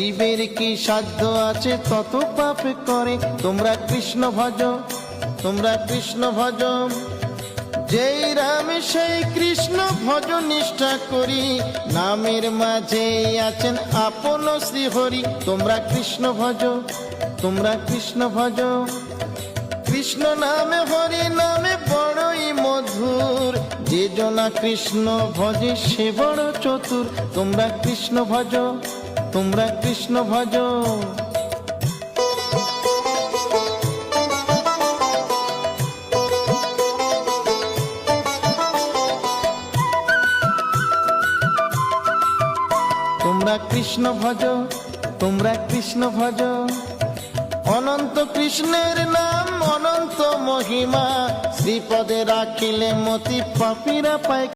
জীবের কি সাধ্য আছে তত পাপ করে। তোমরা কৃষ্ণ ভজ, তোমরা কৃষ্ণ ভজ। যেই রাম সেই কৃষ্ণ ভজ নিষ্ঠা করি, নামের মাঝে আছেন আপন শ্রীহরি। তোমরা কৃষ্ণ ভজ, তোমরা কৃষ্ণ ভজ। কৃষ্ণ নামে হরি নামে বড়ই মধুর, যে জনা কৃষ্ণ ভজে সে বড় চতুর। তোমরা কৃষ্ণ ভজ, তোমরা কৃষ্ণ ভজ। তোমরা কৃষ্ণ ভজ, তোমরা কৃষ্ণ ভজ। অনন্ত কৃষ্ণের নাম অনন্ত মহিমা, শ্রীপদে রাখিলে মতি পাপীরা পায়